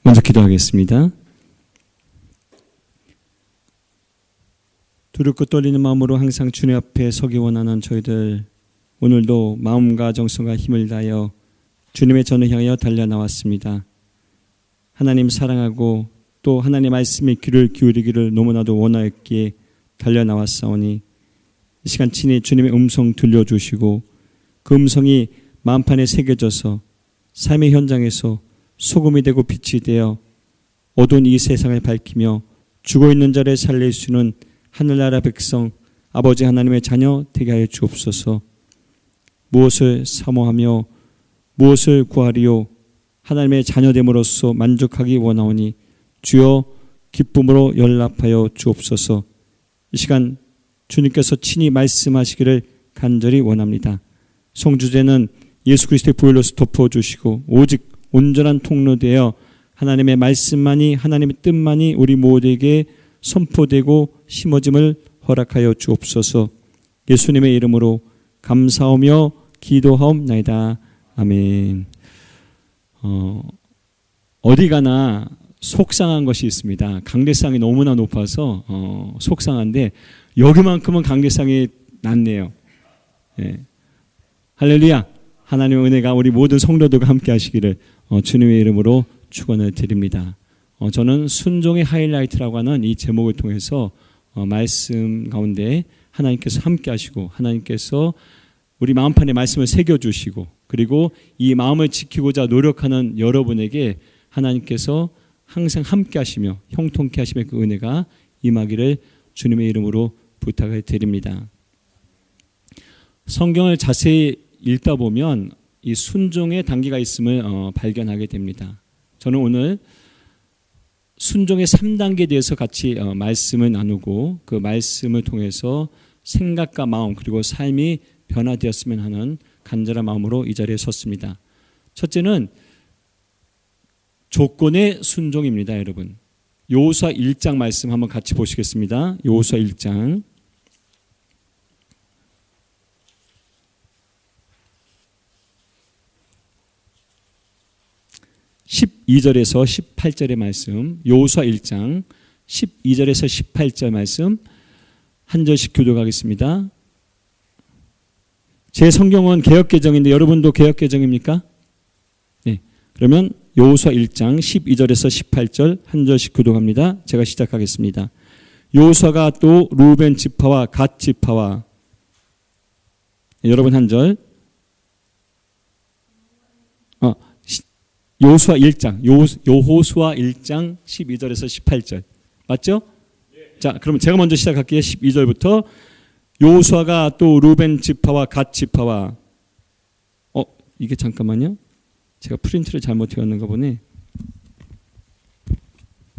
먼저 기도하겠습니다. 두렵고 떨리는 마음으로 항상 주님 앞에 서기 원하는 저희들, 오늘도 마음과 정성과 힘을 다하여 주님의 전을 향하여 달려나왔습니다. 하나님 사랑하고 또 하나님의 말씀에 귀를 기울이기를 너무나도 원하였기에 달려나왔사오니 이 시간 친히 주님의 음성 들려주시고 그 음성이 마음판에 새겨져서 삶의 현장에서 소금이 되고 빛이 되어 어두운 이 세상을 밝히며 죽어있는 자를 살릴 수 있는 하늘나라 백성 아버지 하나님의 자녀 되게 하여 주옵소서. 무엇을 사모하며 무엇을 구하리요 하나님의 자녀됨으로써 만족하기 원하오니 주여 기쁨으로 연락하여 주옵소서. 이 시간 주님께서 친히 말씀하시기를 간절히 원합니다. 성주제는 예수 그리스도의 보혈로서 덮어주시고 오직 온전한 통로되어 하나님의 말씀만이 하나님의 뜻만이 우리 모두에게 선포되고 심어짐을 허락하여 주옵소서. 예수님의 이름으로 감사하며 기도하옵나이다. 아멘. 어디 가나 속상한 것이 있습니다. 강대상이 너무나 높아서 속상한데 여기만큼은 강대상이 낮네요. 예. 할렐루야. 하나님의 은혜가 우리 모든 성도들과 함께 하시기를 주님의 이름으로 축원을 드립니다. 저는 순종의 하이라이트라고 하는 이 제목을 통해서 말씀 가운데 하나님께서 함께 하시고 하나님께서 우리 마음판에 말씀을 새겨주시고 그리고 이 마음을 지키고자 노력하는 여러분에게 하나님께서 항상 함께 하시며 형통케 하시며 그 은혜가 임하기를 주님의 이름으로 부탁을 드립니다. 성경을 자세히 읽다 보면 이 순종의 단계가 있음을 발견하게 됩니다. 저는 오늘 순종의 3단계에 대해서 같이 말씀을 나누고 그 말씀을 통해서 생각과 마음 그리고 삶이 변화되었으면 하는 간절한 마음으로 이 자리에 섰습니다. 첫째는 조건의 순종입니다, 여러분. 여호수아 1장 말씀 한번 같이 보시겠습니다. 여호수아 1장 12절에서 18절의 말씀, 여호수아 1장 12절에서 18절 말씀 한 절씩 교독하겠습니다. 제 성경은 개역개정인데 여러분도 개역개정입니까? 네. 그러면 여호수아 1장 12절에서 18절 한 절씩 교독합니다. 제가 시작하겠습니다. 여호수아가 또 루벤 지파와 갓 지파와 여러분 한 절. 여호수아 1장, 여호수아 1장 12절에서 18절. 맞죠? 네. 자, 그럼 제가 먼저 시작할게요. 12절부터 여호수아가 또 루벤 지파와 갓 지파와 이게 잠깐만요. 제가 프린트를 잘못해왔는가 보네.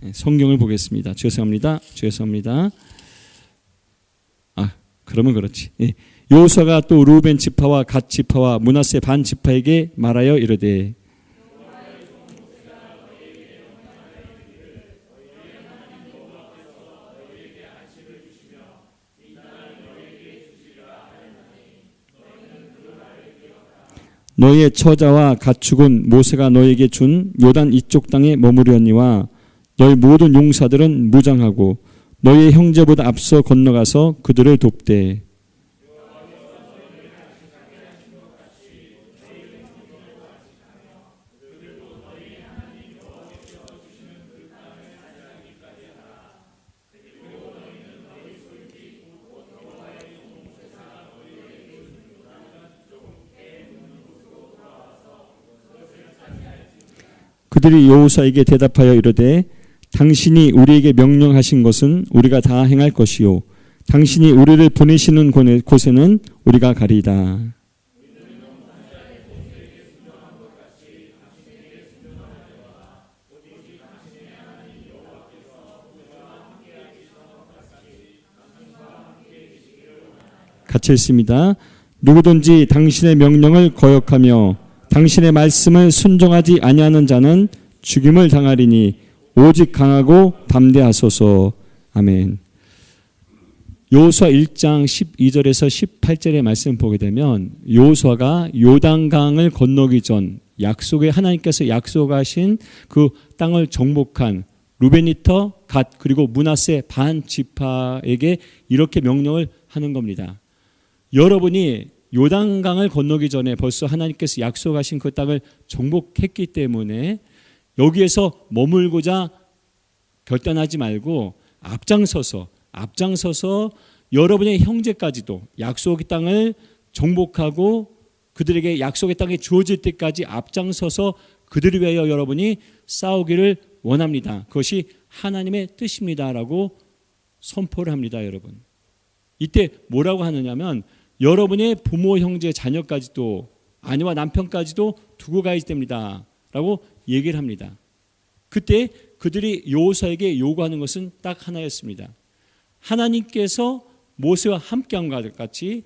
네, 성경을 보겠습니다. 죄송합니다. 그러면 그렇지. 네. 여호수아가 또 루벤 지파와 갓 지파와 므낫세 반 지파에게 말하여 이르되 너희의 처자와 가축은 모세가 너희에게 준 요단 이쪽 땅에 머무르었니와 너희 모든 용사들은 무장하고 너희의 형제보다 앞서 건너가서 그들을 돕되 그들이 여호수아에게 대답하여 이르되 당신이 우리에게 명령하신 것은 우리가 다 행할 것이요 당신이 우리를 보내시는 곳에는 우리가 가리이다. 같이 읽습니다. 누구든지 당신의 명령을 거역하며 당신의 말씀을 순종하지 아니하는 자는 죽임을 당하리니 오직 강하고 담대하소서. 아멘. 여호수아 1장 12절에서 18절의 말씀 보게 되면 여호수아가 요단강을 건너기 전 약속에 하나님께서 약속하신 그 땅을 정복한 루벤이터, 갓 그리고 므낫세 반 지파에게 이렇게 명령을 하는 겁니다. 여러분이 요단강을 건너기 전에 벌써 하나님께서 약속하신 그 땅을 정복했기 때문에 여기에서 머물고자 결단하지 말고 앞장서서 여러분의 형제까지도 약속의 땅을 정복하고 그들에게 약속의 땅이 주어질 때까지 앞장서서 그들을 위하여 여러분이 싸우기를 원합니다. 그것이 하나님의 뜻입니다라고 선포를 합니다. 여러분, 이때 뭐라고 하느냐면 여러분의 부모, 형제, 자녀까지도 아내와 남편까지도 두고 가야 됩니다 라고 얘기를 합니다. 그때 그들이 여호수아에게 요구하는 것은 딱 하나였습니다. 하나님께서 모세와 함께한 것 같이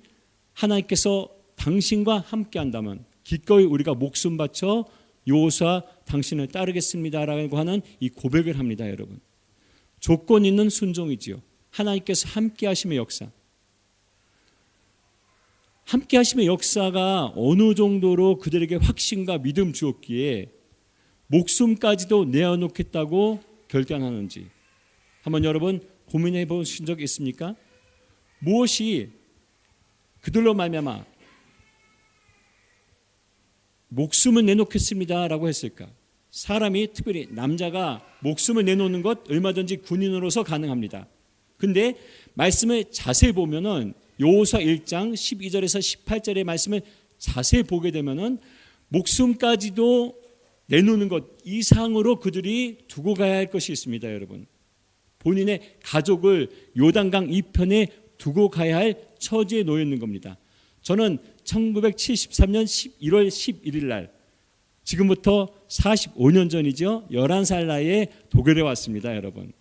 하나님께서 당신과 함께한다면 기꺼이 우리가 목숨 바쳐 여호수아 당신을 따르겠습니다라고 하는 이 고백을 합니다. 여러분, 조건 있는 순종이지요. 하나님께서 함께하심의 역사, 함께하심의 역사가 어느 정도로 그들에게 확신과 믿음 주었기에 목숨까지도 내어놓겠다고 결단하는지 한번 여러분 고민해 보신 적 있습니까? 무엇이 그들로 말미암아 목숨을 내놓겠습니다라고 했을까? 사람이, 특별히 남자가 목숨을 내놓는 것 얼마든지 군인으로서 가능합니다. 근데 말씀을 자세히 보면은 여호수아 1장 12절에서 18절의 말씀을 자세히 보게 되면은 목숨까지도 내놓는 것 이상으로 그들이 두고 가야 할 것이 있습니다. 여러분, 본인의 가족을 요단강 이편에 두고 가야 할 처지에 놓여 있는 겁니다. 저는 1973년 11월 11일 날, 지금부터 45년 전이죠. 11살 나이에 독일에 왔습니다. 여러분,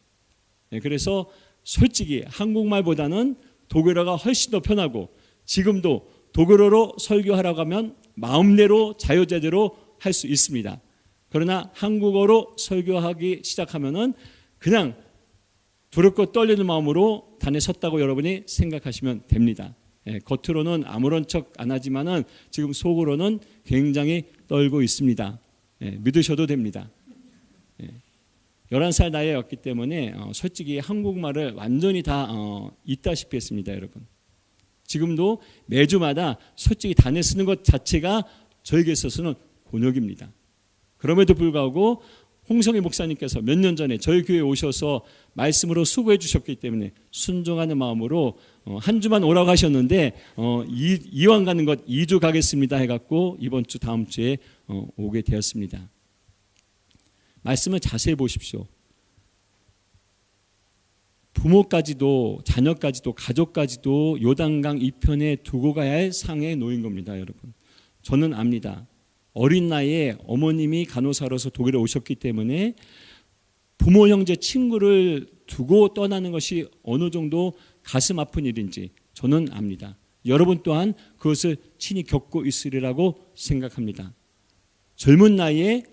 그래서 솔직히 한국말보다는 독일어가 훨씬 더 편하고 지금도 독일어로 설교하라고 하면 마음대로 자유자재로 할 수 있습니다. 그러나 한국어로 설교하기 시작하면은 그냥 두렵고 떨리는 마음으로 단에 섰다고 여러분이 생각하시면 됩니다. 겉으로는 아무런 척 안 하지만은 지금 속으로는 굉장히 떨고 있습니다. 믿으셔도 됩니다. 11살 나이였기 때문에 솔직히 한국말을 완전히 다 있다시피 했습니다. 여러분, 지금도 매주마다 솔직히 단에 쓰는 것 자체가 저에게 있어서는 곤욕입니다. 그럼에도 불구하고 홍성희 목사님께서 몇 년 전에 저희 교회에 오셔서 말씀으로 수고해 주셨기 때문에 순종하는 마음으로 한 주만 오라고 하셨는데 이왕 가는 것 2주 가겠습니다 해갖고 이번 주 다음 주에 오게 되었습니다. 말씀을 자세히 보십시오. 부모까지도 자녀까지도 가족까지도 요단강 이편에 두고 가야 할 상황에 놓인 겁니다. 여러분, 저는 압니다. 어린 나이에 어머님이 간호사로서 독일에 오셨기 때문에 부모, 형제, 친구를 두고 떠나는 것이 어느 정도 가슴 아픈 일인지 저는 압니다. 여러분 또한 그것을 친히 겪고 있으리라고 생각합니다. 젊은 나이에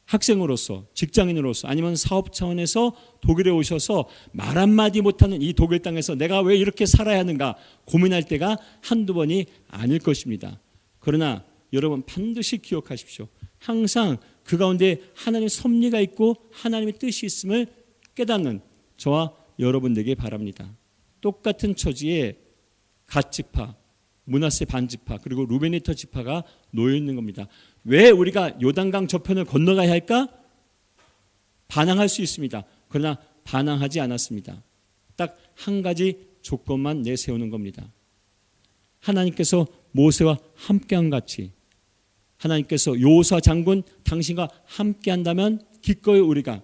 학생으로서, 직장인으로서, 아니면 사업 차원에서 독일에 오셔서 말 한마디 못하는 이 독일 땅에서 내가 왜 이렇게 살아야 하는가 고민할 때가 한두 번이 아닐 것입니다. 그러나 여러분 반드시 기억하십시오. 항상 그 가운데 하나님의 섭리가 있고 하나님의 뜻이 있음을 깨닫는 저와 여러분 되길 바랍니다. 똑같은 처지에 갓 지파, 므낫세 반 지파, 그리고 루벤이터 지파가 놓여 있는 겁니다. 왜 우리가 요단강 저편을 건너가야 할까? 반항할 수 있습니다. 그러나 반항하지 않았습니다. 딱 한 가지 조건만 내세우는 겁니다. 하나님께서 모세와 함께한 같이 하나님께서 여호수아 장군 당신과 함께한다면 기꺼이 우리가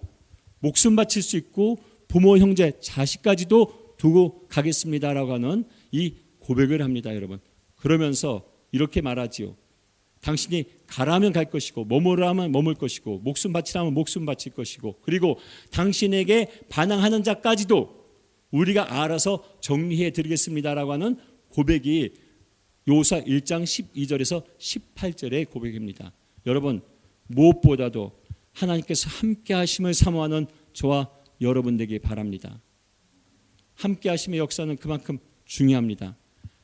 목숨 바칠 수 있고 부모, 형제, 자식까지도 두고 가겠습니다라고 하는 이 고백을 합니다. 여러분, 그러면서 이렇게 말하지요. 당신이 가라면 갈 것이고 머무르라면 머물 것이고 목숨 바치라면 목숨 바칠 것이고 그리고 당신에게 반항하는 자까지도 우리가 알아서 정리해 드리겠습니다라고 하는 고백이 여호수아 1장 12절에서 18절의 고백입니다. 여러분, 무엇보다도 하나님께서 함께 하심을 사모하는 저와 여러분 되기 바랍니다. 함께 하심의 역사는 그만큼 중요합니다.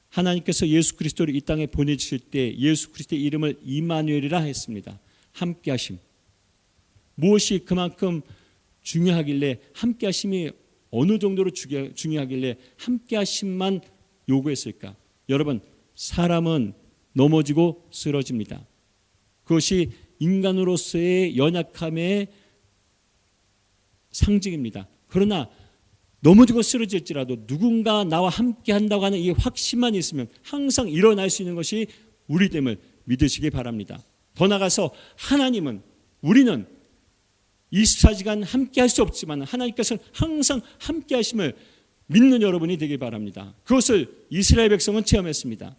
하나님께서 예수 그리스도를 이 땅에 보내주실 때 예수 그리스도의 이름을 이마누엘이라 했습니다. 함께하심. 무엇이 그만큼 중요하길래, 함께하심이 어느 정도로 중요하길래 함께하심만 요구했을까? 여러분, 사람은 넘어지고 쓰러집니다. 그것이 인간으로서의 연약함의 상징입니다. 그러나 넘어지고 쓰러질지라도 누군가 나와 함께 한다고 하는 이 확신만 있으면 항상 일어날 수 있는 것이 우리됨을 믿으시기 바랍니다. 더 나아가서 하나님은, 우리는 24시간 함께 할 수 없지만 하나님께서는 항상 함께 하심을 믿는 여러분이 되길 바랍니다. 그것을 이스라엘 백성은 체험했습니다.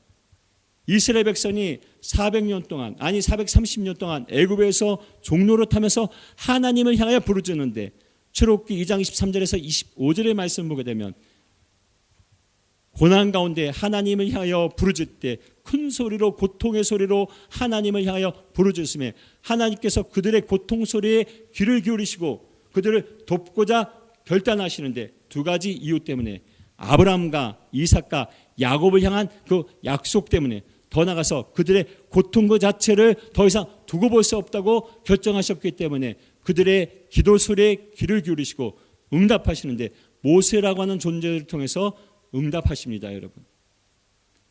이스라엘 백성이 400년 동안, 아니 430년 동안 애굽에서 종로를 타면서 하나님을 향하여 부르짖는데, 출애굽기 2장 23절에서 25절의 말씀을 보게 되면 고난 가운데 하나님을 향하여 부르짖을 때 큰 소리로, 고통의 소리로 하나님을 향하여 부르짖음에 하나님께서 그들의 고통 소리에 귀를 기울이시고 그들을 돕고자 결단하시는데, 두 가지 이유 때문에, 아브라함과 이삭과 야곱을 향한 그 약속 때문에, 더 나아가서 그들의 고통 그 자체를 더 이상 두고 볼 수 없다고 결정하셨기 때문에 그들의 기도 소리에 귀를 기울이시고 응답하시는데, 모세라고 하는 존재를 통해서 응답하십니다. 여러분,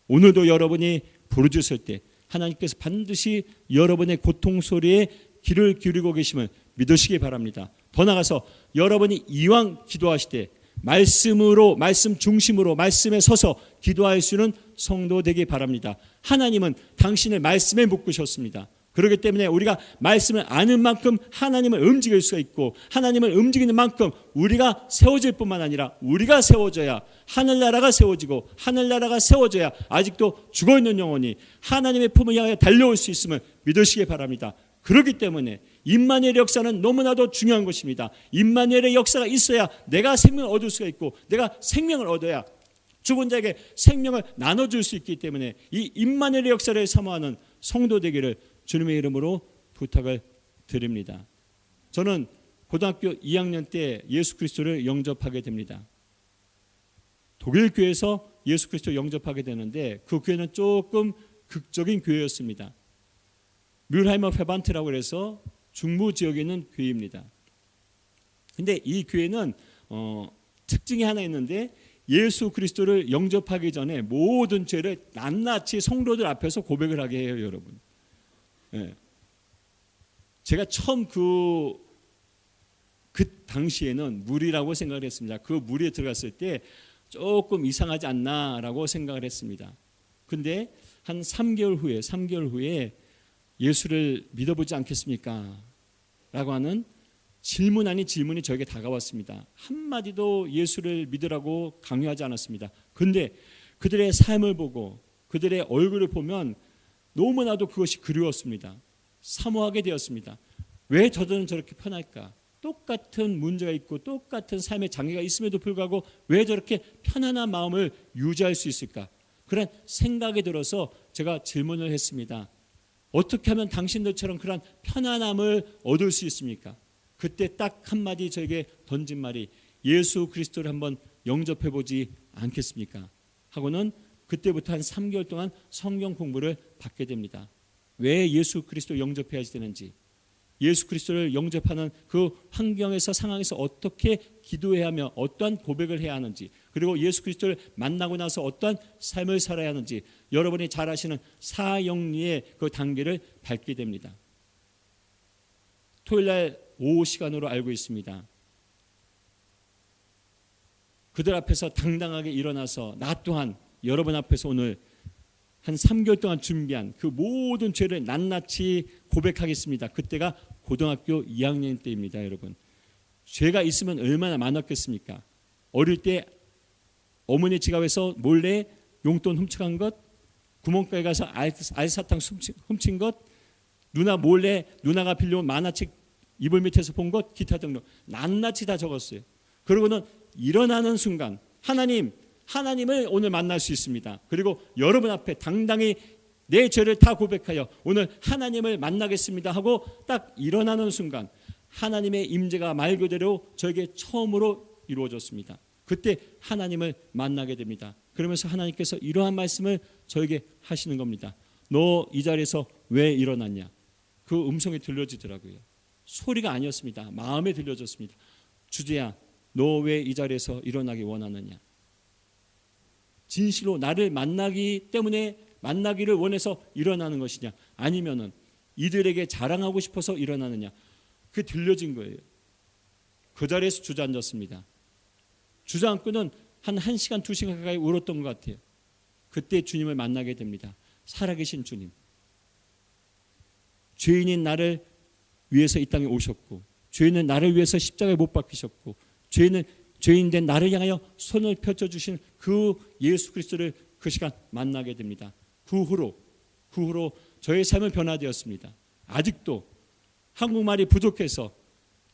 오늘도 여러분이 부르짖을 때 하나님께서 반드시 여러분의 고통 소리에 귀를 기울이고 계심을 믿으시기 바랍니다. 더 나아가서 여러분이 이왕 기도하실 때 말씀으로, 말씀 중심으로 말씀에 서서 기도할 수 있는 성도 되기 바랍니다. 하나님은 당신을 말씀에 묶으셨습니다. 그렇기 때문에 우리가 말씀을 아는 만큼 하나님을 움직일 수가 있고, 하나님을 움직이는 만큼 우리가 세워질 뿐만 아니라 우리가 세워져야 하늘나라가 세워지고, 하늘나라가 세워져야 아직도 죽어있는 영혼이 하나님의 품을 향해 달려올 수 있음을 믿으시기 바랍니다. 그렇기 때문에 임마누엘의 역사는 너무나도 중요한 것입니다. 임마누엘의 역사가 있어야 내가 생명을 얻을 수가 있고, 내가 생명을 얻어야 죽은 자에게 생명을 나눠줄 수 있기 때문에 이 임마누엘의 역사를 사모하는 성도 되기를 주님의 이름으로 부탁을 드립니다. 저는 고등학교 2학년 때 예수 그리스도를 영접하게 됩니다. 독일 교회에서 예수 그리스도를 영접하게 되는데, 그 교회는 조금 극적인 교회였습니다. 뮬하이머 페반트라고 해서 중부 지역에 있는 교회입니다. 근데 이 교회는 특징이 하나 있는데, 예수 그리스도를 영접하기 전에 모든 죄를 낱낱이 성도들 앞에서 고백을 하게 해요. 여러분, 제가 처음 그 당시에는 무리라고 생각을 했습니다. 그 무리에 들어갔을 때 조금 이상하지 않나라고 생각을 했습니다. 근데 한 3개월 후에 예수를 믿어보지 않겠습니까? 라고 하는 질문 아닌 질문이 저에게 다가왔습니다. 한마디도 예수를 믿으라고 강요하지 않았습니다. 근데 그들의 삶을 보고 그들의 얼굴을 보면 너무나도 그것이 그리웠습니다. 사모하게 되었습니다. 왜 저들은 저렇게 편할까? 똑같은 문제가 있고 똑같은 삶의 장애가 있음에도 불구하고 왜 저렇게 편안한 마음을 유지할 수 있을까? 그런 생각이 들어서 제가 질문을 했습니다. 어떻게 하면 당신들처럼 그런 편안함을 얻을 수 있습니까? 그때 딱 한마디 저에게 던진 말이, 예수 그리스도를 한번 영접해보지 않겠습니까? 하고는 그때부터 한 3개월 동안 성경 공부를 받게 됩니다. 왜 예수 그리스도 영접해야 되는지, 예수 그리스도를 영접하는 그 환경에서, 상황에서 어떻게 기도해야 하며 어떠한 고백을 해야 하는지, 그리고 예수 그리스도를 만나고 나서 어떠한 삶을 살아야 하는지 여러분이 잘 아시는 사형리의 그 단계를 밟게 됩니다. 토요일날 오후 시간으로 알고 있습니다. 그들 앞에서 당당하게 일어나서 나 또한 여러분 앞에서 오늘 한 3개월 동안 준비한 그 모든 죄를 낱낱이 고백하겠습니다. 그때가 고등학교 2학년 때입니다. 여러분, 죄가 있으면 얼마나 많았겠습니까? 어릴 때 어머니 지갑에서 몰래 용돈 훔쳐간 것, 구멍가게 가서 알사탕 훔친 것, 누나 몰래 누나가 빌려온 만화책 이불 밑에서 본 것, 기타 등등 낱낱이 다 적었어요. 그러고는 일어나는 순간 하나님을 오늘 만날 수 있습니다. 그리고 여러분 앞에 당당히 내 죄를 다 고백하여 오늘 하나님을 만나겠습니다 하고 딱 일어나는 순간 하나님의 임재가 말 그대로 저에게 처음으로 이루어졌습니다. 그때 하나님을 만나게 됩니다. 그러면서 하나님께서 이러한 말씀을 저에게 하시는 겁니다. 너 이 자리에서 왜 일어났냐? 그 음성이 들려지더라고요. 소리가 아니었습니다. 마음에 들려졌습니다. 주제야, 너 왜 이 자리에서 일어나기 원하느냐? 진실로 나를 만나기 때문에 만나기를 원해서 일어나는 것이냐? 아니면은 이들에게 자랑하고 싶어서 일어나느냐? 그게 들려진 거예요. 그 자리에서 주저앉았습니다. 주저앉고는 한 1시간, 2시간 가까이 울었던 것 같아요. 그때 주님을 만나게 됩니다. 살아계신 주님. 죄인인 나를 위해서 이 땅에 오셨고, 죄인은 나를 위해서 십자가에 못 박히셨고, 죄인 된 나를 향하여 손을 펼쳐주신 그 예수 그리스도를 그 시간 만나게 됩니다. 그 후로 저의 삶은 변화되었습니다. 아직도 한국말이 부족해서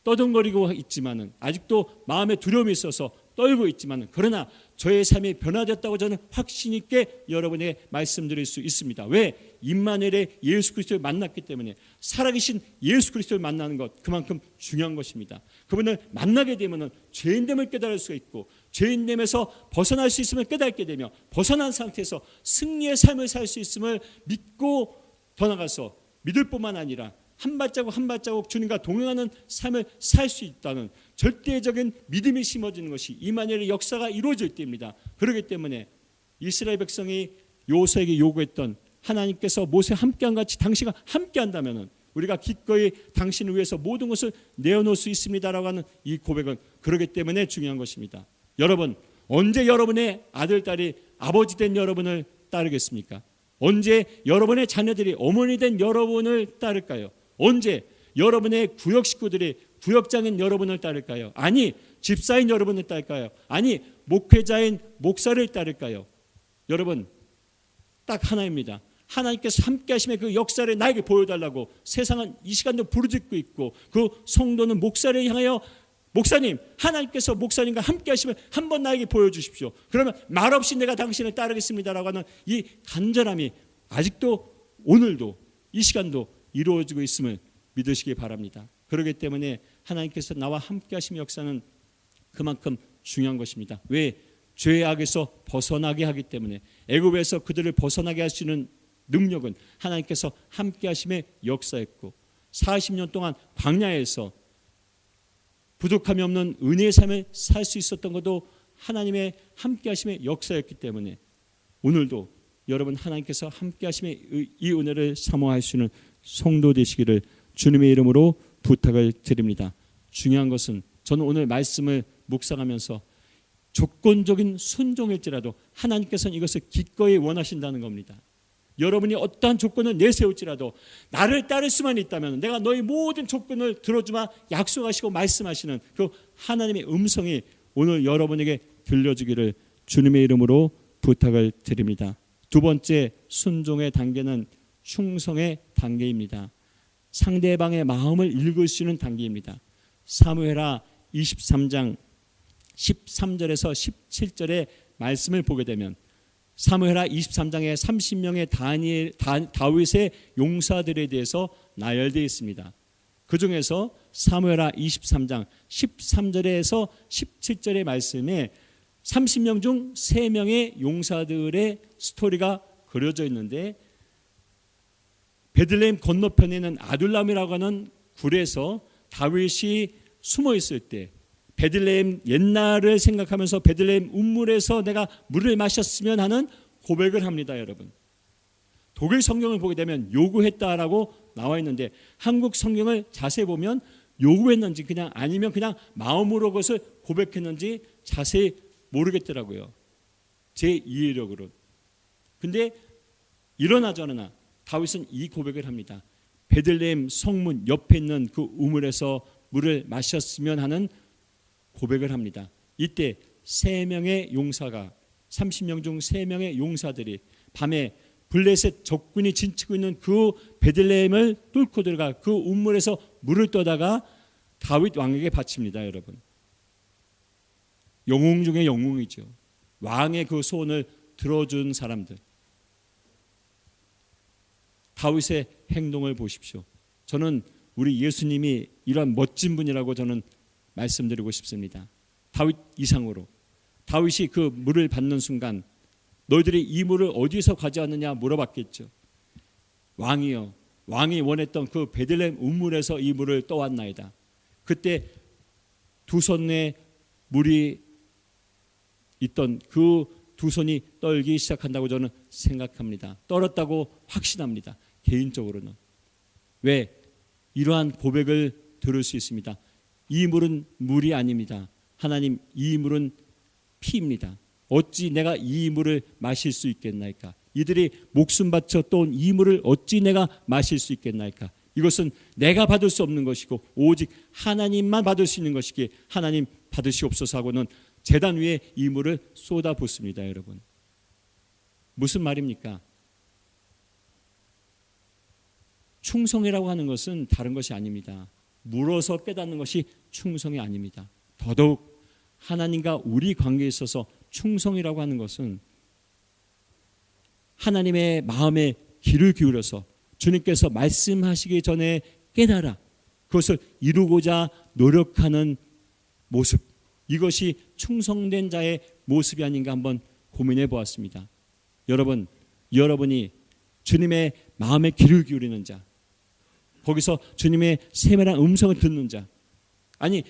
떠듬거리고 있지만은, 아직도 마음에 두려움이 있어서 떨고 있지만은, 그러나 저의 삶이 변화되었다고 저는 확신 있게 여러분에게 말씀드릴 수 있습니다. 왜? 임마누엘의 예수 그리스도를 만났기 때문에. 살아계신 예수 그리스도를 만나는 것, 그만큼 중요한 것입니다. 그분을 만나게 되면은 죄인됨을 깨달을 수가 있고, 죄인됨에서 벗어날 수 있음을 깨닫게 되며, 벗어난 상태에서 승리의 삶을 살 수 있음을 믿고 더 나가서 믿을 뿐만 아니라 한 발자국 한 발자국 주님과 동행하는 삶을 살 수 있다는 절대적인 믿음이 심어지는 것이 임마누엘의 역사가 이루어질 때입니다. 그렇기 때문에 이스라엘 백성이 여호수아에게 요구했던, 하나님께서 모세와 함께한 같이 당신과 함께한다면 우리가 기꺼이 당신을 위해서 모든 것을 내어놓을 수 있습니다라고 하는 이 고백은 그렇기 때문에 중요한 것입니다. 여러분, 언제 여러분의 아들, 딸이 아버지 된 여러분을 따르겠습니까? 언제 여러분의 자녀들이 어머니 된 여러분을 따를까요? 언제 여러분의 구역 식구들이 구역장인 여러분을 따를까요? 아니, 집사인 여러분을 따를까요? 아니, 목회자인 목사를 따를까요? 여러분, 딱 하나입니다. 하나님께서 함께 하심의 그 역사를 나에게 보여달라고 세상은 이 시간도 부르짖고 있고, 그 성도는 목사를 향하여, 목사님, 하나님께서 목사님과 함께 하심을 한번 나에게 보여주십시오. 그러면 말없이 내가 당신을 따르겠습니다라고 하는 이 간절함이 아직도 오늘도 이 시간도 이루어지고 있음을 믿으시기 바랍니다. 그렇기 때문에 하나님께서 나와 함께 하심의 역사는 그만큼 중요한 것입니다. 왜? 죄의 악에서 벗어나게 하기 때문에. 애굽에서 그들을 벗어나게 하시는 능력은 하나님께서 함께 하심의 역사였고, 40년 동안 광야에서 부족함이 없는 은혜의 삶을 살 수 있었던 것도 하나님의 함께 하심의 역사였기 때문에 오늘도 여러분 하나님께서 함께 하심의 이 은혜를 사모할 수 있는 성도 되시기를 주님의 이름으로 부탁을 드립니다. 중요한 것은 저는 오늘 말씀을 묵상하면서 조건적인 순종일지라도 하나님께서는 이것을 기꺼이 원하신다는 겁니다. 여러분이 어떠한 조건을 내세울지라도 나를 따를 수만 있다면 내가 너희 모든 조건을 들어주마 약속하시고 말씀하시는 그 하나님의 음성이 오늘 여러분에게 들려주기를 주님의 이름으로 부탁을 드립니다. 두 번째 순종의 단계는 충성의 단계입니다. 상대방의 마음을 읽을 수 있는 단계입니다. 사무엘하 23장 13절에서 17절의 말씀을 보게 되면 사무엘하 23장에 30명의 다윗의 용사들에 대해서 나열되어 있습니다. 그 중에서 사무엘하 23장 13절에서 17절의 말씀에 30명 중 3명의 용사들의 스토리가 그려져 있는데, 베들레헴 건너편에 있는 아둘람이라고 하는 굴에서 다윗이 숨어 있을 때 베들레헴 옛날을 생각하면서 베들레헴 운물에서 내가 물을 마셨으면 하는 고백을 합니다. 여러분, 독일 성경을 보게 되면 요구했다라고 나와 있는데 한국 성경을 자세히 보면 요구했는지 그냥 아니면 그냥 마음으로 그것을 고백했는지 자세히 모르겠더라고요, 제 이해력으로. 근데 일어나 저러나 다윗은 이 고백을 합니다. 베들레헴 성문 옆에 있는 그 우물에서 물을 마셨으면 하는 고백을 합니다. 이때 3명의 용사가 30명 중 3명의 용사들이 밤에 블레셋 적군이 진치고 있는 그 베들레헴을 뚫고 들어가 그 우물에서 물을 떠다가 다윗 왕에게 바칩니다. 여러분, 영웅 중에 영웅이죠. 왕의 그 소원을 들어준 사람들. 다윗의 행동을 보십시오. 저는 우리 예수님이 이런 멋진 분이라고 저는 말씀드리고 싶습니다. 다윗 이상으로. 다윗이 그 물을 받는 순간 너희들이 이 물을 어디서 가져왔느냐 물어봤겠죠. 왕이여, 왕이 원했던 그 베들레헴 우물에서 이 물을 떠왔나이다. 그때 두 손에 물이 있던 그 두 손이 떨기 시작한다고 저는 생각합니다. 떨었다고 확신합니다. 개인적으로는. 왜? 이러한 고백을 들을 수 있습니다. 이 물은 물이 아닙니다. 하나님, 이 물은 피입니다. 어찌 내가 이 물을 마실 수 있겠나이까? 이들이 목숨 바쳐 떠온 이 물을 어찌 내가 마실 수 있겠나이까? 이것은 내가 받을 수 없는 것이고 오직 하나님만 받을 수 있는 것이기에 하나님 받으시옵소서 하고는 제단 위에 이 물을 쏟아붓습니다. 여러분, 무슨 말입니까? 충성이라고 하는 것은 다른 것이 아닙니다. 물어서 깨닫는 것이 충성이 아닙니다. 더더욱 하나님과 우리 관계에 있어서 충성이라고 하는 것은 하나님의 마음에 귀를 기울여서 주님께서 말씀하시기 전에 깨달아 그것을 이루고자 노력하는 모습, 이것이 충성된 자의 모습이 아닌가 한번 고민해 보았습니다. 여러분이 주님의 마음에 귀를 기울이는 자, 거기서 주님의 세밀한 음성을 듣는 자, 아니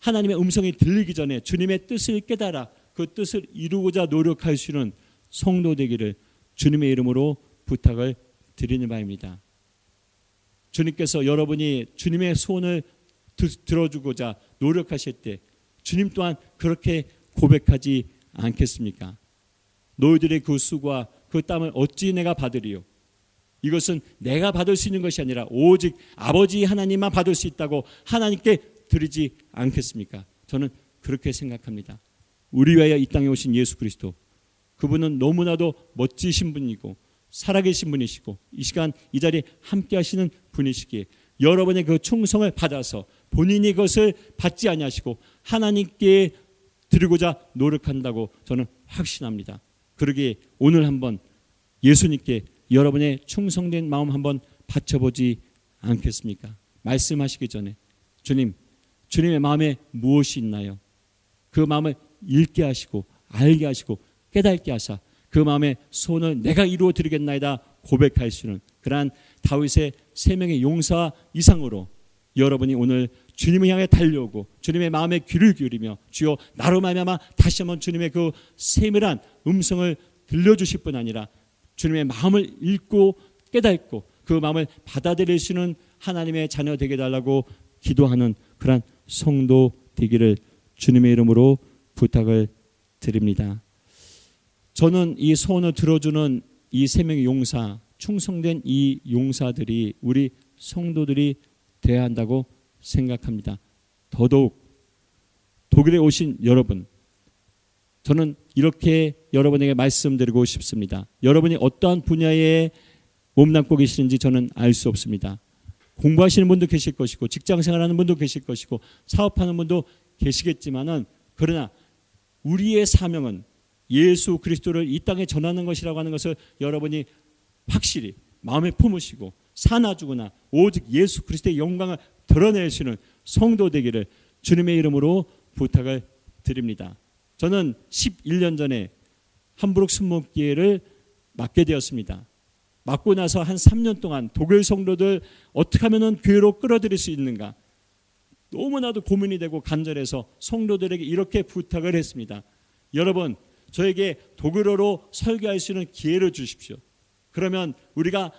하나님의 음성이 들리기 전에 주님의 뜻을 깨달아 그 뜻을 이루고자 노력할 수 있는 성도 되기를 주님의 이름으로 부탁을 드리는 바입니다. 주님께서 여러분이 주님의 소원을 들어주고자 노력하실 때 주님 또한 그렇게 고백하지 않겠습니까? 너희들의 그 수고와 그 땀을 어찌 내가 받으리요? 이것은 내가 받을 수 있는 것이 아니라 오직 아버지 하나님만 받을 수 있다고 하나님께 드리지 않겠습니까? 저는 그렇게 생각합니다. 우리 위하여 이 땅에 오신 예수 그리스도, 그분은 너무나도 멋지신 분이고 살아계신 분이시고 이 시간 이 자리에 함께 하시는 분이시기에 여러분의 그 충성을 받아서 본인이 그것을 받지 아니하시고 하나님께 드리고자 노력한다고 저는 확신합니다. 그러기에 오늘 한번 예수님께 여러분의 충성된 마음 한번 바쳐보지 않겠습니까? 말씀하시기 전에 주님의 마음에 무엇이 있나요? 그 마음을 읽게 하시고 알게 하시고 깨닫게 하사 그 마음의 소원을 내가 이루어 드리겠나이다 고백할 수 있는 그러한 다윗의 세 명의 용사 이상으로 여러분이 오늘 주님을 향해 달려오고 주님의 마음에 귀를 기울이며 주여 나로 말미암아 다시 한번 주님의 그 세밀한 음성을 들려주실 뿐 아니라 주님의 마음을 읽고 깨닫고 그 마음을 받아들일 수 있는 하나님의 자녀 되게 달라고 기도하는 그러한 성도 되기를 주님의 이름으로 부탁을 드립니다. 저는 이 소원을 들어주는 이 세 명의 용사, 충성된 이 용사들이 우리 성도들이 되어야 한다고 생각합니다. 더더욱 독일에 오신 여러분, 저는 이렇게 여러분에게 말씀드리고 싶습니다. 여러분이 어떠한 분야에 몸담고 계시는지 저는 알 수 없습니다. 공부하시는 분도 계실 것이고 직장생활하는 분도 계실 것이고 사업하는 분도 계시겠지만은 그러나 우리의 사명은 예수 그리스도를 이 땅에 전하는 것이라고 하는 것을 여러분이 확실히 마음에 품으시고 사놔주거나 오직 예수 그리스도의 영광을 드러내시는 성도 되기를 주님의 이름으로 부탁을 드립니다. 저는 11년 전에 함부르크 순목기회를 맡게 되었습니다. 맡고 나서 한 3년 동안 독일 성도들 어떻게 하면 교회로 끌어들일 수 있는가 너무나도 고민이 되고 간절해서 성도들에게 이렇게 부탁을 했습니다. 여러분, 저에게 독일어로 설교할 수 있는 기회를 주십시오. 그러면 우리가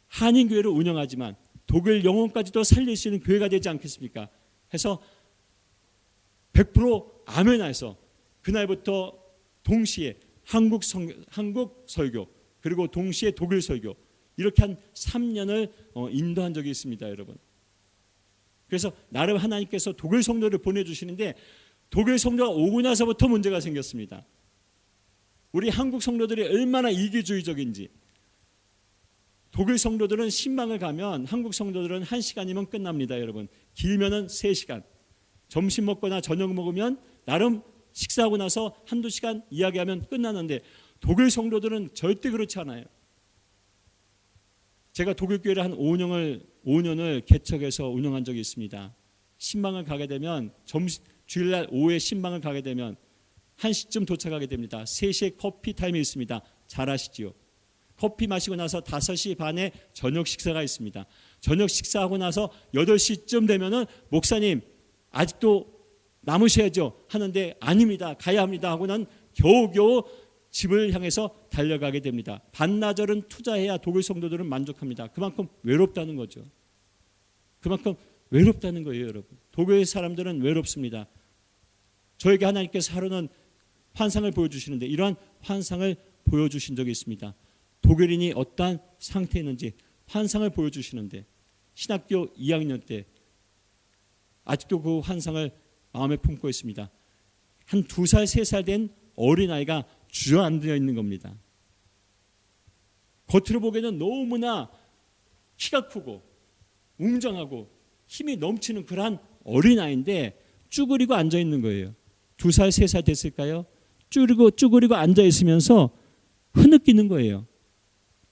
한인교회를 운영하지만 독일 영혼까지도 살릴 수 있는 교회가 되지 않겠습니까? 해서 100% 아멘해서 그날부터 동시에 한국 설교 그리고 동시에 독일 설교 이렇게 한 3년을 인도한 적이 있습니다. 여러분. 그래서 나름 하나님께서 독일 성도를 보내주시는데 독일 성도가 오고 나서부터 문제가 생겼습니다. 우리 한국 성도들이 얼마나 이기주의적인지. 독일 성도들은 신방을 가면 한국 성도들은 1시간이면 끝납니다. 여러분. 길면은 3시간. 점심 먹거나 저녁 먹으면 나름 식사하고 나서 한두 시간 이야기하면 끝나는데 독일 성도들은 절대 그렇지 않아요. 제가 독일 교회를 한 5년을 개척해서 운영한 적이 있습니다. 신방을 가게 되면 주일날 오후에 신방을 가게 되면 1시쯤 도착하게 됩니다. 3시에 커피 타임이 있습니다. 잘 아시지요? 커피 마시고 나서 5시 반에 저녁 식사가 있습니다. 저녁 식사하고 나서 8시쯤 되면은 목사님 아직도 남으셔야죠 하는데 아닙니다. 가야 합니다 하고는 겨우겨우 집을 향해서 달려가게 됩니다. 반나절은 투자해야 독일 성도들은 만족합니다. 그만큼 외롭다는 거죠. 그만큼 외롭다는 거예요, 여러분. 독일 사람들은 외롭습니다. 저에게 하나님께서 하루는 환상을 보여주시는데 이러한 환상을 보여주신 적이 있습니다. 독일인이 어떠한 상태에 있는지 환상을 보여주시는데 신학교 2학년 때 아직도 그 환상을 마음에 품고 있습니다. 한 2살, 3살 된 어린아이가 주저앉아 있는 겁니다. 겉으로 보기에는 너무나 키가 크고 웅장하고 힘이 넘치는 그러한 어린아이인데 쭈그리고 앉아 있는 거예요. 2살, 3살 됐을까요? 쭈그리고 앉아 있으면서 흐느끼는 거예요.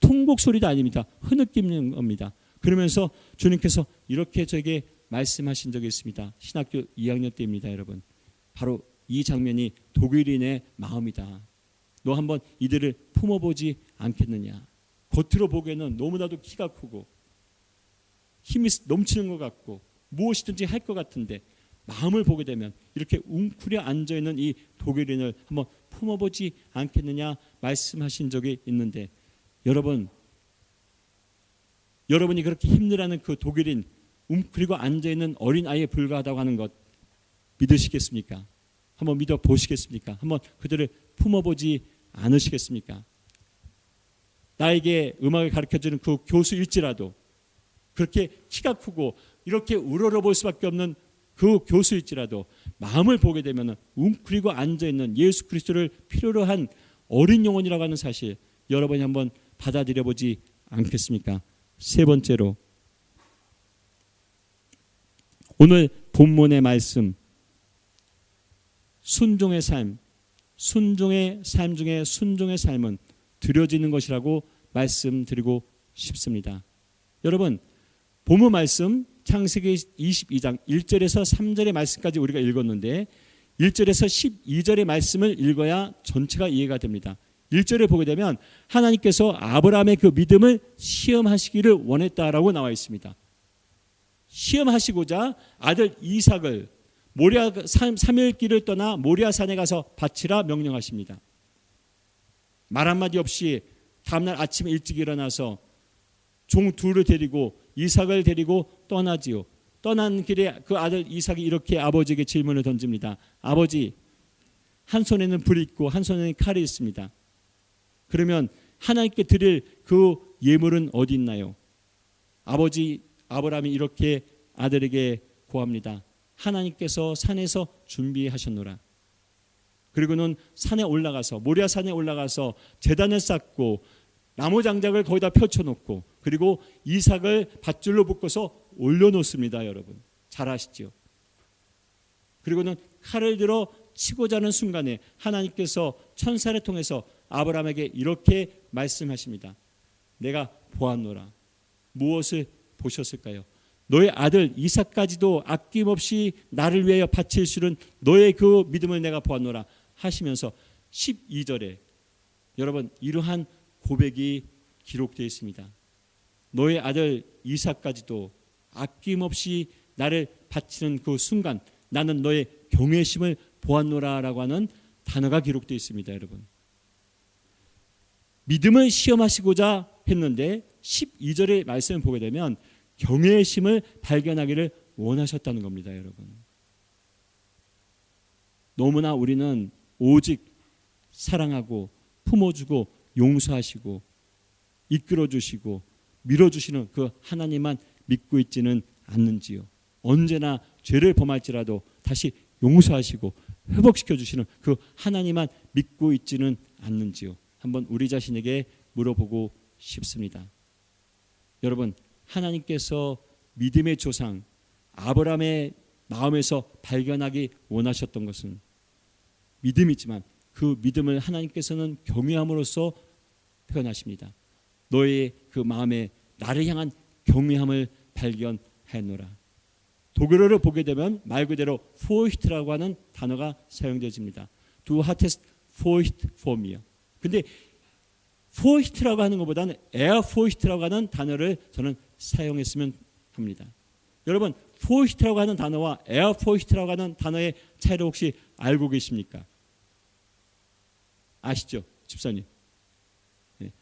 통곡 소리도 아닙니다. 흐느끼는 겁니다. 그러면서 주님께서 이렇게 저에게 말씀하신 적이 있습니다. 신학교 2학년 때입니다, 여러분. 바로 이 장면이 독일인의 마음이다. 너 한번 이들을 품어보지 않겠느냐. 겉으로 보기에는 너무나도 키가 크고 힘이 넘치는 것 같고 무엇이든지 할 것 같은데 마음을 보게 되면 이렇게 웅크려 앉아있는 이 독일인을 한번 품어보지 않겠느냐 말씀하신 적이 있는데 여러분이 그렇게 힘들어하는 그 독일인 웅크리고 앉아있는 어린아이에 불과하다고 하는 것 믿으시겠습니까? 한번 믿어보시겠습니까? 한번 그들을 품어보지 않으시겠습니까? 나에게 음악을 가르쳐주는 그 교수일지라도 그렇게 키가 크고 이렇게 우러러볼 수밖에 없는 그 교수일지라도 마음을 보게 되면 웅크리고 앉아있는 예수 그리스도를 필요로 한 어린 영혼이라고 하는 사실 여러분이 한번 받아들여 보지 않겠습니까? 세 번째로 오늘 본문의 말씀 순종의 삶 중에 순종의 삶은 드려지는 것이라고 말씀드리고 싶습니다. 여러분 본문 말씀 창세기 22장 1절에서 3절의 말씀까지 우리가 읽었는데 1절에서 12절의 말씀을 읽어야 전체가 이해가 됩니다. 1절에 보게 되면 하나님께서 아브라함의 그 믿음을 시험하시기를 원했다라고 나와 있습니다. 시험하시고자 아들 이삭을 모리아 3일 길을 떠나 모리아 산에 가서 바치라 명령하십니다. 말 한마디 없이 다음날 아침에 일찍 일어나서 종 둘을 데리고 이삭을 데리고 떠나지요. 떠난 길에 그 아들 이삭이 이렇게 아버지에게 질문을 던집니다. 아버지, 한 손에는 불이 있고 한 손에는 칼이 있습니다. 그러면 하나님께 드릴 그 예물은 어디 있나요? 아버지 아브라함이 이렇게 아들에게 고합니다. 하나님께서 산에서 준비하셨노라. 그리고는 산에 올라가서 모리아 산에 올라가서 제단을 쌓고 나무 장작을 거기다 펼쳐놓고 그리고 이삭을 밧줄로 묶어서 올려놓습니다. 여러분 잘 아시죠? 그리고는 칼을 들어 치고자 하는 순간에 하나님께서 천사를 통해서 아브라함에게 이렇게 말씀하십니다. 내가 보았노라. 무엇을 보셨을까요? 너의 아들 이삭까지도 아낌없이 나를 위하여 바칠 줄은 너의 그 믿음을 내가 보았노라 하시면서 12절에 여러분 이러한 고백이 기록되어 있습니다. 너의 아들 이삭까지도 아낌없이 나를 바치는 그 순간 나는 너의 경외심을 보았노라라고 하는 단어가 기록되어 있습니다. 여러분 믿음을 시험하시고자 했는데 12절의 말씀을 보게 되면 경외심을 발견하기를 원하셨다는 겁니다. 여러분 너무나 우리는 오직 사랑하고 품어주고 용서하시고 이끌어주시고 밀어주시는 그 하나님만 믿고 있지는 않는지요. 언제나 죄를 범할지라도 다시 용서하시고 회복시켜주시는 그 하나님만 믿고 있지는 않는지요. 한번 우리 자신에게 물어보고 싶습니다. 여러분 하나님께서 믿음의 조상 아브라함의 마음에서 발견하기 원하셨던 것은 믿음이지만 그 믿음을 하나님께서는 경외함으로써 표현하십니다. 너의 그 마음에 나를 향한 경외함을 발견하노라. 독일어를 보게 되면 말 그대로 furcht라고 하는 단어가 사용되어집니다. Du hattest Furcht vor mir. 근데 포히트라고 하는 것보다는 에어포히트라고 하는 단어를 저는 사용했으면 합니다. 여러분, 포히트라고 하는 단어와 에어포히트라고 하는 단어의 차이를 혹시 알고 계십니까? 아시죠? 집사님. 네.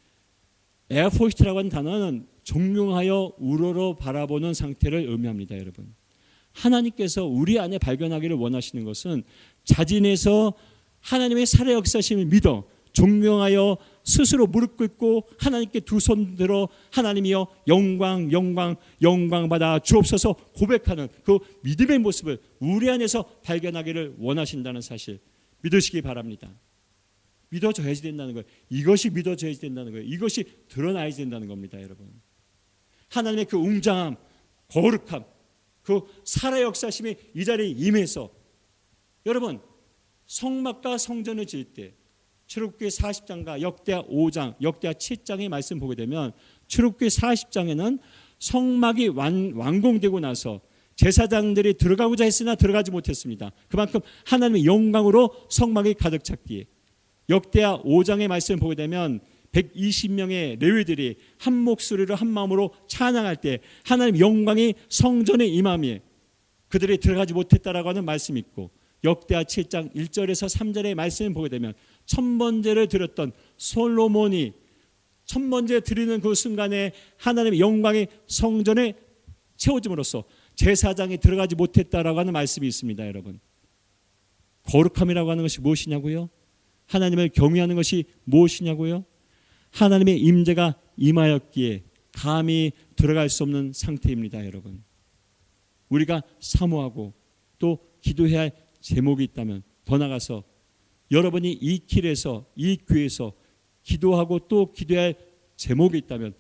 에어포히트라고 하는 단어는 존경하여 우러러 바라보는 상태를 의미합니다. 여러분, 하나님께서 우리 안에 발견하기를 원하시는 것은 자진해서 하나님의 살해 역사심을 믿어 존경하여 스스로 무릎 꿇고 하나님께 두 손 들어 하나님이여 영광 영광 영광 받아 주옵소서 고백하는 그 믿음의 모습을 우리 안에서 발견하기를 원하신다는 사실 믿으시기 바랍니다. 믿어져야지 된다는 거예요. 이것이 믿어져야지 된다는 거예요. 이것이 드러나야 된다는 겁니다. 여러분, 하나님의 그 웅장함, 거룩함, 그 살해 역사심이 이 자리에 임해서 여러분, 성막과 성전을 지을 때 출애굽기 40장과 역대하 5장, 역대하 7장의 말씀 보게 되면 출애굽기 40장에는 성막이 완공되고 나서 제사장들이 들어가고자 했으나 들어가지 못했습니다. 그만큼 하나님의 영광으로 성막이 가득 찼기에 역대하 5장의 말씀을 보게 되면 120명의 레위들이 한 목소리로 한 마음으로 찬양할 때 하나님의 영광이 성전에 임함에 그들이 들어가지 못했다라고 하는 말씀이 있고 역대하 7장 1절에서 3절의 말씀을 보게 되면 천번제를 드렸던 솔로몬이 천번제 드리는 그 순간에 하나님의 영광이 성전에 채워짐으로써 제사장이 들어가지 못했다라고 하는 말씀이 있습니다. 여러분, 거룩함이라고 하는 것이 무엇이냐고요? 하나님을 경외하는 것이 무엇이냐고요? 하나님의 임재가 임하였기에 감히 들어갈 수 없는 상태입니다. 여러분, 우리가 사모하고 또 기도해야 할 제목이 있다면 더 나가서 여러분이 이 길에서 이 교회에서 기도하고 또 기도해야 할 제목이 있다면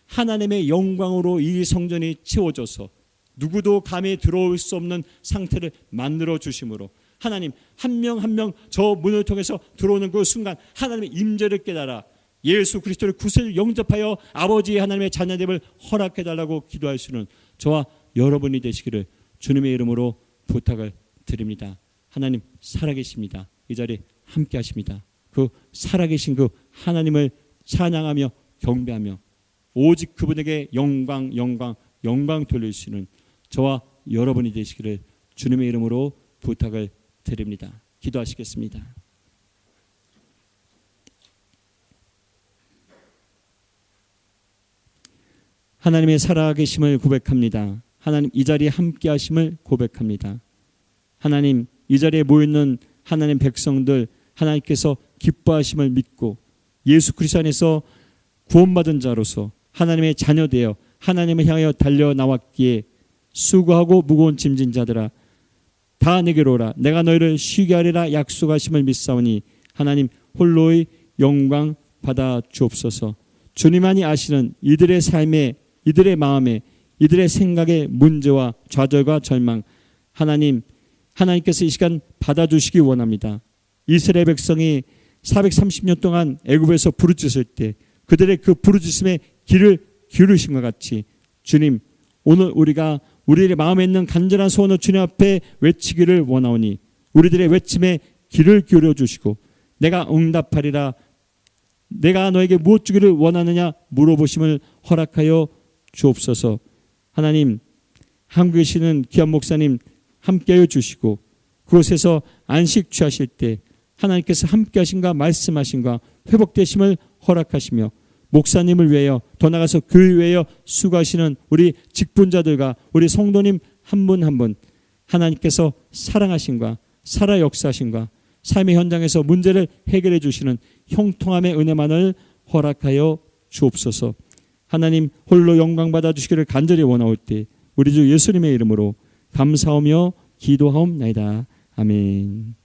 하나님의 영광으로 이 성전이 채워져서 누구도 감히 들어올 수 없는 상태를 만들어 주심으로 하나님 한 명 한 명 저 문을 통해서 들어오는 그 순간 하나님의 임재를 깨달아 예수 그리스도를 구세주 영접하여 아버지의 하나님의 자녀됨을 허락해달라고 기도할 수 있는 저와 여러분이 되시기를 주님의 이름으로 부탁을 드립니다. 하나님 살아계십니다. 이 자리에 함께 하십니다. 그 살아계신 그 하나님을 찬양하며 경배하며 오직 그분에게 영광 영광 영광 돌릴 수 있는 저와 여러분이 되시기를 주님의 이름으로 부탁을 드립니다. 기도하시겠습니다. 하나님의 살아계심을 고백합니다. 하나님 이 자리에 함께 하심을 고백합니다. 하나님 이 자리에 모여있는 하나님 백성들 하나님께서 기뻐하심을 믿고 예수 그리스도 안에서 구원받은 자로서 하나님의 자녀되어 하나님을 향하여 달려나왔기에 수고하고 무거운 짐진 자들아 다 내게로 오라. 내가 너희를 쉬게 하리라 약속하심을 믿사오니 하나님 홀로의 영광 받아 주옵소서. 주님만이 아시는 이들의 삶에 이들의 마음에 이들의 생각의 문제와 좌절과 절망 하나님께서 이 시간 받아주시기 원합니다. 이스라엘 백성이 430년 동안 애굽에서 부르짖을 때 그들의 그 부르짖음에 귀를 기울이신 것 같이 주님 오늘 우리가 우리의 마음에 있는 간절한 소원을 주님 앞에 외치기를 원하오니 우리들의 외침에 귀를 기울여 주시고 내가 응답하리라 내가 너에게 무엇 주기를 원하느냐 물어보심을 허락하여 주옵소서. 하나님 한국에 계시는 귀한 목사님 함께하여 주시고 그곳에서 안식 취하실 때 하나님께서 함께하신가 말씀하신가 회복되심을 허락하시며 목사님을 위하여 더 나아가서 교회 위하여 수고하시는 우리 직분자들과 우리 성도님 한 분 한 분 하나님께서 사랑하신가 살아 역사하신가 삶의 현장에서 문제를 해결해 주시는 형통함의 은혜만을 허락하여 주옵소서. 하나님 홀로 영광 받아 주시기를 간절히 원하올 때 우리 주 예수님의 이름으로 감사하며 기도하옵나이다. 아멘.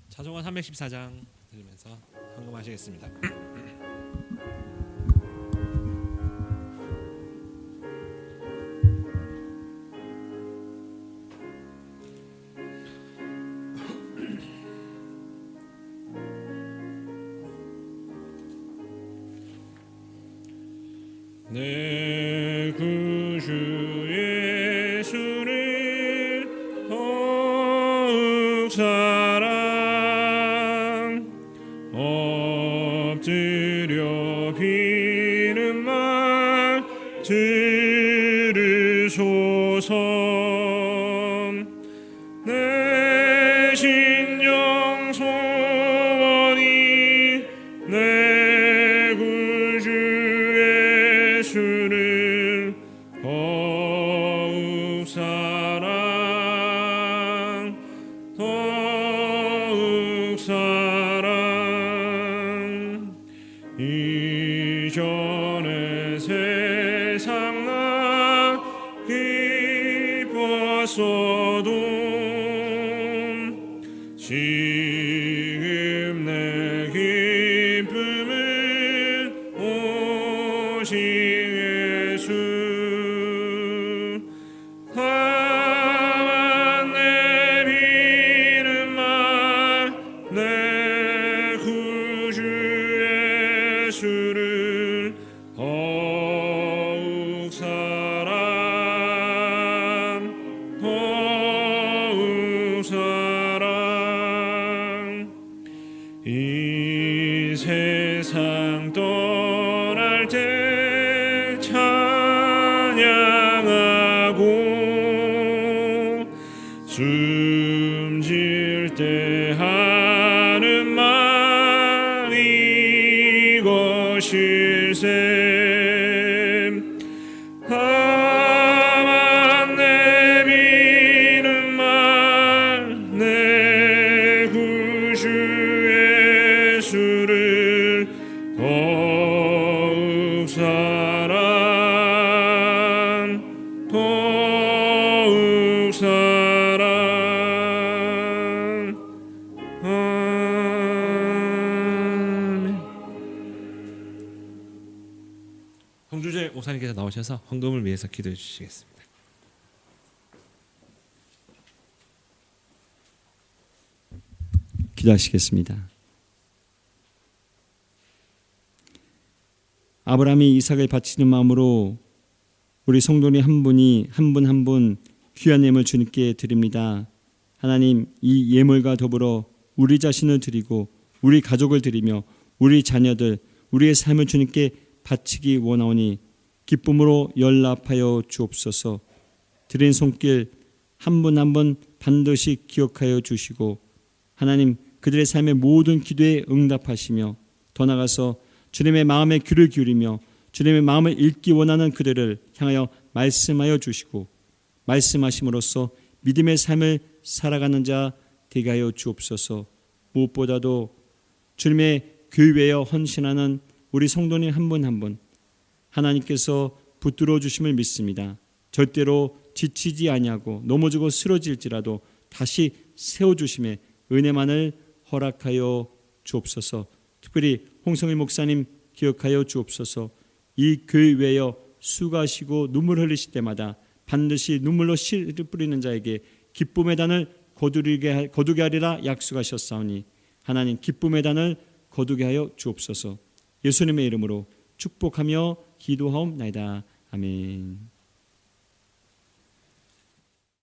찬송가 314장 들으면서 헌금하시겠습니다. 내 구주 엎드려 비는 말 들으소서. 내 신령 소원이 내 구주 예수를 더욱 사랑 이전에 세상 나 기뻤어도 지금 내 기쁨은 오직 예수. 다만 내비는 말 내 구주 예수를 더욱 사랑 이 세상 떠날 때 찬양하고 숨질 때 하는 말 이것일세. 다만 내비는 말 내 구주 예수를 더욱 사랑 아멘. 홍주재 목사님께서 나오셔서 헌금을 위해서 기도해 주시겠습니다. 기도하시겠습니다. 아브라함이 이삭을 바치는 마음으로 우리 성도님 한 분이 한 분 귀한 예물 주님께 드립니다. 하나님, 이 예물과 더불어 우리 자신을 드리고 우리 가족을 드리며 우리 자녀들, 우리의 삶을 주님께 바치기 원하오니 기쁨으로 연락하여 주옵소서. 드린 손길 한 분 한 분 반드시 기억하여 주시고 하나님, 그들의 삶의 모든 기도에 응답하시며 더 나아가서 주님의 마음에 귀를 기울이며 주님의 마음을 읽기 원하는 그들을 향하여 말씀하여 주시고 말씀하심으로써 믿음의 삶을 살아가는 자 되게 하여 주옵소서. 무엇보다도 주님의 교회에 헌신하는 우리 성도님 한 분 한 분 하나님께서 붙들어 주심을 믿습니다. 절대로 지치지 아니하고 넘어지고 쓰러질지라도 다시 세워주심에 은혜만을 허락하여 주옵소서. 특별히 홍성일 목사님 기억하여 주옵소서. 이 교회에 수고하시고 눈물 흘리실 때마다 반드시 눈물로 씨를 뿌리는 자에게 기쁨의 단을 거두게 하리라 약속하셨사오니 하나님, 기쁨의 단을 거두게 하여 주옵소서. 예수님의 이름으로 축복하며 기도하옵나이다. 아멘.